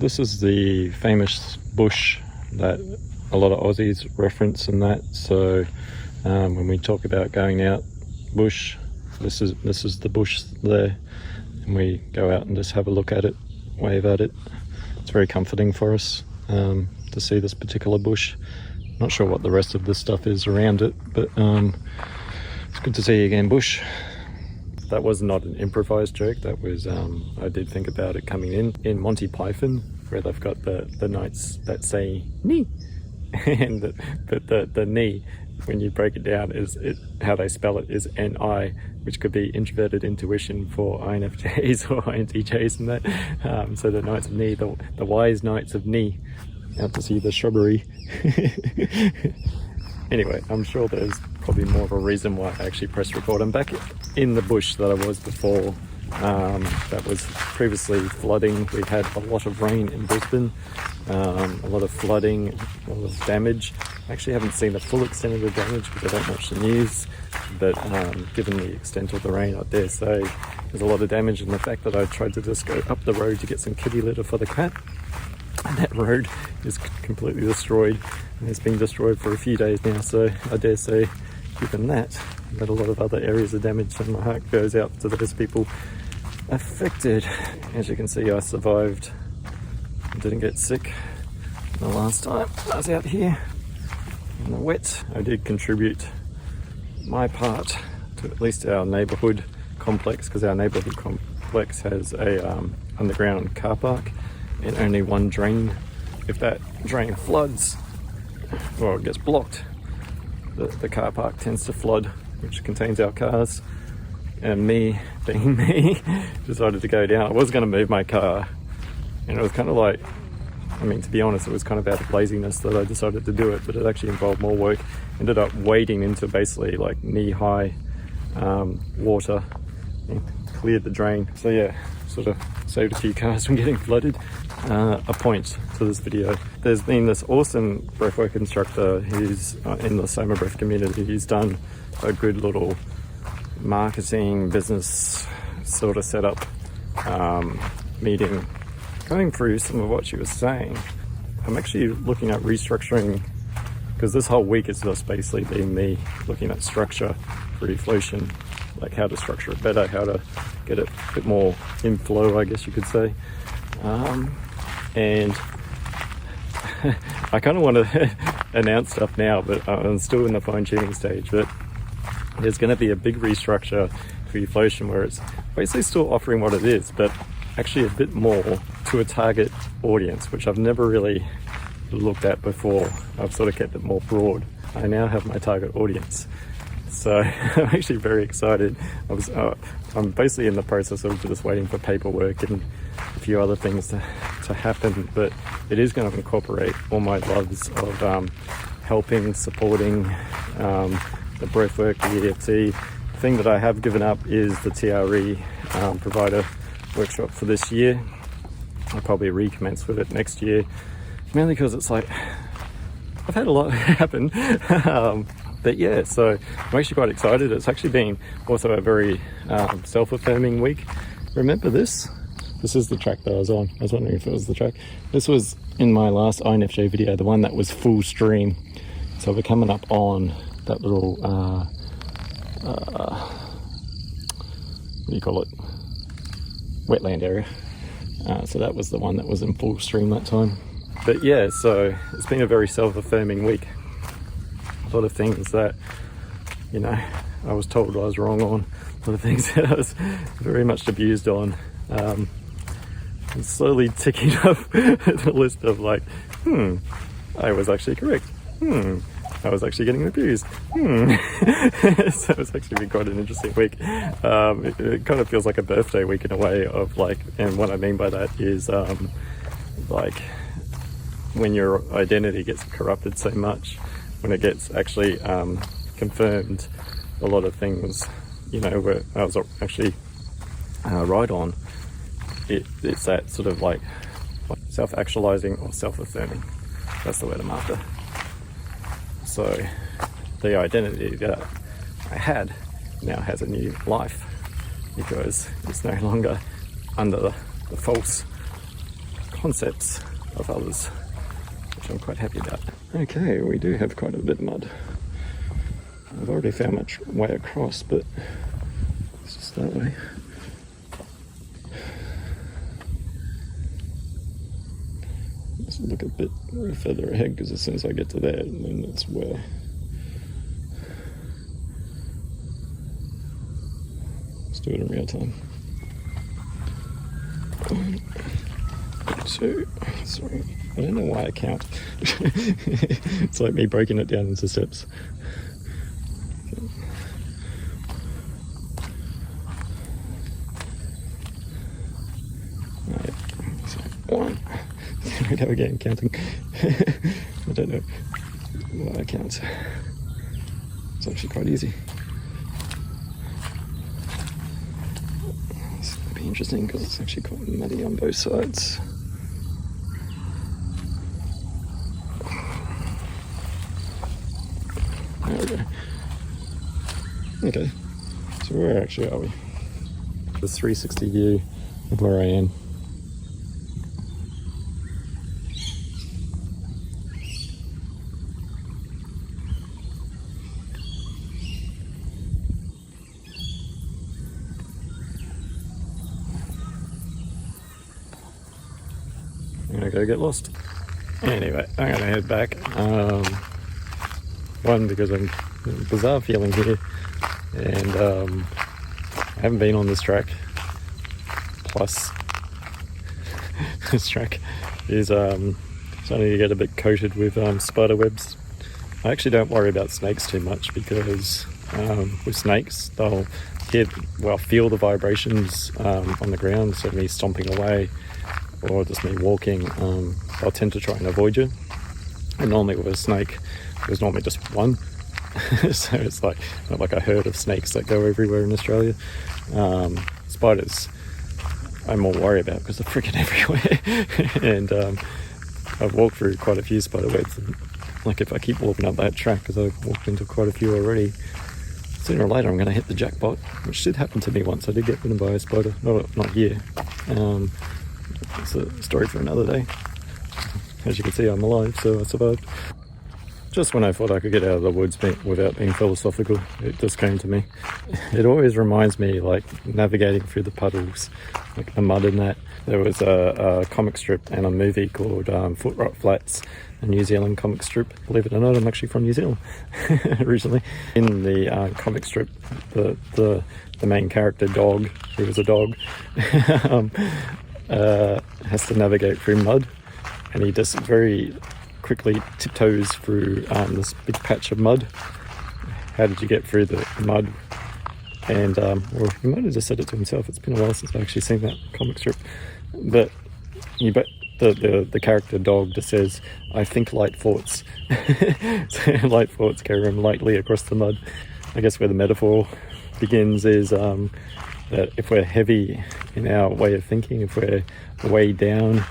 This is the famous bush that a lot of Aussies reference and that. So when we talk about going out bush, this is the bush there, and we go out and just have a look at it, wave at it. It's very comforting for us to see this particular bush. Not sure what the rest of the stuff is around it, but it's good to see you again, bush. That was not an improvised joke. That was I did think about it coming in Monty Python, where they've got the knights that say knee, and the knee, when you break it down, how they spell it is N-I, which could be introverted intuition for INFJs or INTJs and that. So the knights of knee, the wise knights of knee, out to see the shrubbery. Anyway, I'm sure there's probably more of a reason why I actually pressed record. I'm back in the bush that I was before. That was previously flooding. We had a lot of rain in Brisbane, a lot of flooding, a lot of damage. I actually haven't seen the full extent of the damage because I don't watch the news, but given the extent of the rain, I dare say there's a lot of damage. And the fact that I tried to just go up the road to get some kitty litter for the cat, and that road is completely destroyed, and it's been destroyed for a few days now. So I dare say, given that a lot of other areas of damage, and my heart goes out to those people affected. As you can see, I survived. I didn't get sick the last time I was out here in the wet. I did contribute my part to at least our neighbourhood complex, because our neighbourhood complex has a underground car park and only one drain. If that drain floods or it gets blocked, the car park tends to flood, which contains our cars. And me, being me, decided to go down. I was going to move my car, and it was kind of like, I mean, to be honest, it was kind of out of laziness that I decided to do it, but it actually involved more work. Ended up wading into basically like knee-high water and cleared the drain. So yeah, sort of saved a few cars from getting flooded. A point to this video. There's been this awesome breathwork instructor who's in the SOMA Breath community. He's done a good little marketing business sort of setup meeting, going through some of what she was saying. I'm actually looking at restructuring, because this whole week is just basically been me looking at structure for Eflowtion, like how to structure it better, how to get it a bit more in flow, I guess you could say. And I kind of want to announce stuff now, but I'm still in the fine tuning stage. But there's going to be a big restructure for Eflowtion, where it's basically still offering what it is, but actually a bit more to a target audience, which I've never really looked at before. I've sort of kept it more broad. I now have my target audience. So I'm actually very excited. I'm basically in the process of just waiting for paperwork and a few other things to happen, but it is going to incorporate all my loves of helping, supporting the breathwork, the EFT. The thing that I have given up is the TRE provider workshop for this year. I'll probably recommence with it next year, mainly because it's like I've had a lot happen. But yeah, so I'm actually quite excited. It's actually been also a very self-affirming week. Remember this? This is the track that I was on. I was wondering if it was the track. This was in my last INFJ video, the one that was full stream. So we're coming up on that little, what do you call it? Wetland area. So that was the one that was in full stream that time. But yeah, so it's been a very self-affirming week. A lot of things that, you know, I was told I was wrong on. A lot of things that I was very much abused on. I'm slowly ticking up the list of like, I was actually correct. I was actually getting abused. So it's actually been quite an interesting week. It kind of feels like a birthday week in a way of like, and what I mean by that is like when your identity gets corrupted so much, when it gets actually confirmed, a lot of things, you know, where I was actually right on, it's that sort of like self-actualizing or self-affirming. That's the word I'm after. So the identity that I had now has a new life, because it's no longer under the false concepts of others, which I'm quite happy about. Okay, we do have quite a bit of mud. I've already found my way across, but it's just that way. Let's look a bit further ahead, because as soon as I get to there, then that's where. Let's do it in real time. 1, 2, sorry, I don't know why I count. It's like me breaking it down into steps. Right. So 1. There we go again, counting. I don't know why I count. It's actually quite easy. It's going to be interesting because it's actually quite muddy on both sides. There we go. Okay, so where actually are we? The 360 view of where I am. I'm gonna go get lost. Anyway, I'm gonna head back. One, because I'm a bizarre feeling here, and I haven't been on this track. Plus, this track is starting to get a bit coated with spider webs. I actually don't worry about snakes too much, because with snakes, they'll feel the vibrations on the ground, so me stomping away or just me walking, they'll tend to try and avoid you. And normally with a snake, there's normally just one. So it's like not like a herd of snakes that go everywhere in Australia. Spiders I'm more worried about because they're freaking everywhere. And I've walked through quite a few spider webs, and like if I keep walking up that track, because I've walked into quite a few already, sooner or later I'm going to hit the jackpot, which did happen to me once. I did get bitten by a spider, not here. It's a story for another day. As you can see, I'm alive, so I survived. Just when I thought I could get out of the woods without being philosophical, it just came to me. It always reminds me, like, navigating through the puddles, like the mud in that. There was a comic strip and a movie called Foot Rot Flats, a New Zealand comic strip. Believe it or not, I'm actually from New Zealand originally. In the comic strip, the main character, Dog, who was a dog, has to navigate through mud, and he just very quickly tiptoes through this big patch of mud. How did you get through the mud? And well, he might have just said it to himself. It's been a while since I've actually seen that comic strip. But the character Dog just says, "I think light thoughts." So light thoughts carry him lightly across the mud. I guess where the metaphor begins is that if we're heavy in our way of thinking, if we're weighed down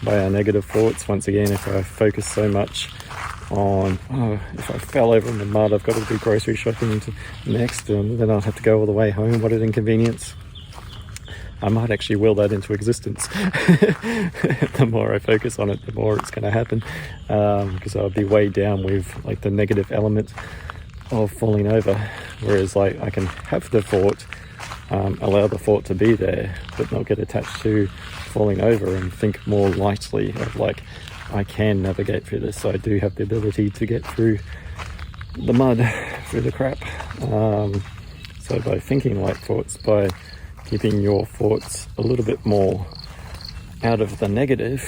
by our negative thoughts, once again, if I focus so much on, if I fell over in the mud, I've got to do grocery shopping next, and then I'll have to go all the way home, what an inconvenience. I might actually will that into existence. The more I focus on it, the more it's going to happen, because I'll be weighed down with like the negative element of falling over, whereas like I can have the thought, allow the thought to be there, but not get attached to falling over, and think more lightly of like, I can navigate through this. So I do have the ability to get through the mud, through the crap. So by thinking light thoughts, by keeping your thoughts a little bit more out of the negative,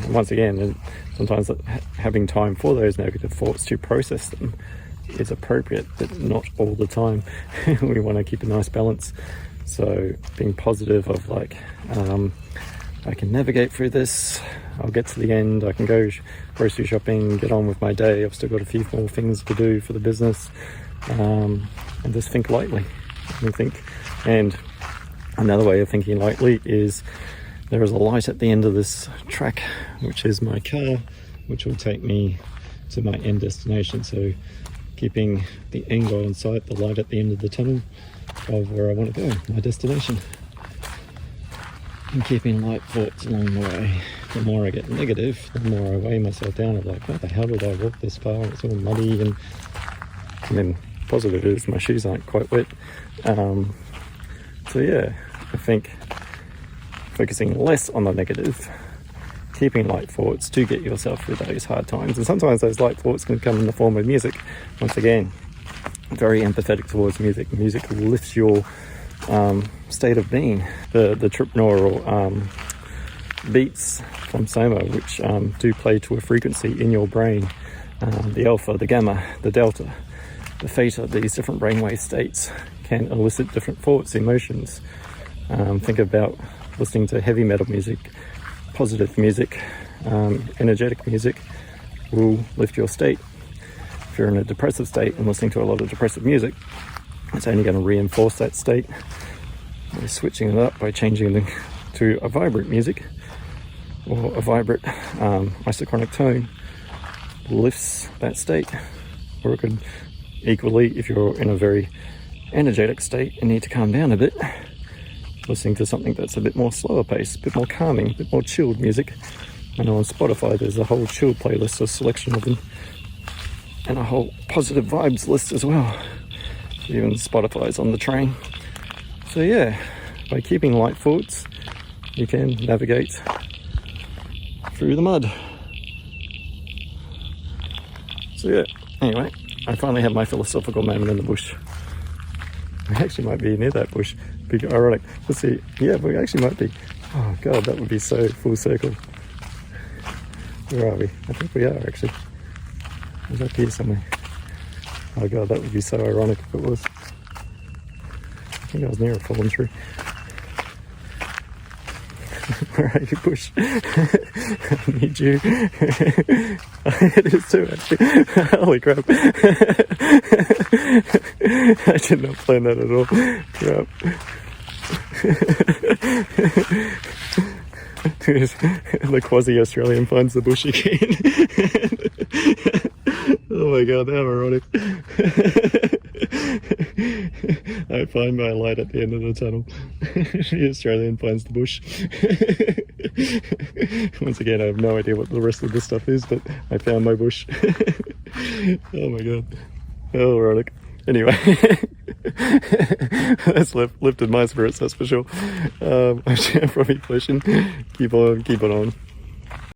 once again, sometimes having time for those negative thoughts to process them is appropriate, but not all the time. We want to keep a nice balance. So being positive of like, I can navigate through this, I'll get to the end, I can go grocery shopping, get on with my day, I've still got a few more things to do for the business, and just think lightly. And another way of thinking lightly is, there is a light at the end of this track, which is my car, which will take me to my end destination. So keeping the end goal in sight, the light at the end of the tunnel of where I want to go, my destination. and keeping light thoughts along the way. The more I get negative, the more I weigh myself down. I'm like, what the hell did I walk this far? It's all muddy. And then positive is my shoes aren't quite wet. So yeah, I think focusing less on the negative, keeping light thoughts to get yourself through those hard times. And sometimes those light thoughts can come in the form of music. Once again, very empathetic towards music. Music lifts your state of being. The tripneural beats from SOMA, which do play to a frequency in your brain, the alpha, the gamma, the delta, the theta, these different brainwave states can elicit different thoughts, emotions. Think about listening to heavy metal music, positive music, energetic music will lift your state. If you're in a depressive state and listening to a lot of depressive music, it's only going to reinforce that state. By switching it up, by changing it to a vibrant music or a vibrant isochronic tone, lifts that state. Or it could equally, if you're in a very energetic state and need to calm down a bit, listening to something that's a bit more slower paced, a bit more calming, a bit more chilled music. I know on Spotify there's a whole chilled playlist, a selection of them, and a whole positive vibes list as well. Even Spotify's on the train. So yeah, by keeping light thoughts, you can navigate through the mud. So yeah, anyway, I finally had my philosophical moment in the bush. We actually might be near that bush. Big ironic. Let's see. Yeah, we actually might be. Oh god, that would be so full circle. Where are we? I think we are actually. It was up here somewhere. Oh god, that would be so ironic if it was. I think I was near a fallen tree. Where are you, bush? I need you. It is too, actually. Holy crap. I did not plan that at all. Crap. The quasi-Australian finds the bush again. Oh my god, how ironic. I find my light at the end of the tunnel. The Australian finds the bush. Once again, I have no idea what the rest of this stuff is, but I found my bush. Oh my god. How ironic. Anyway, that's lifted my spirits, that's for sure. I'm probably pushing. Keep on, keep it on.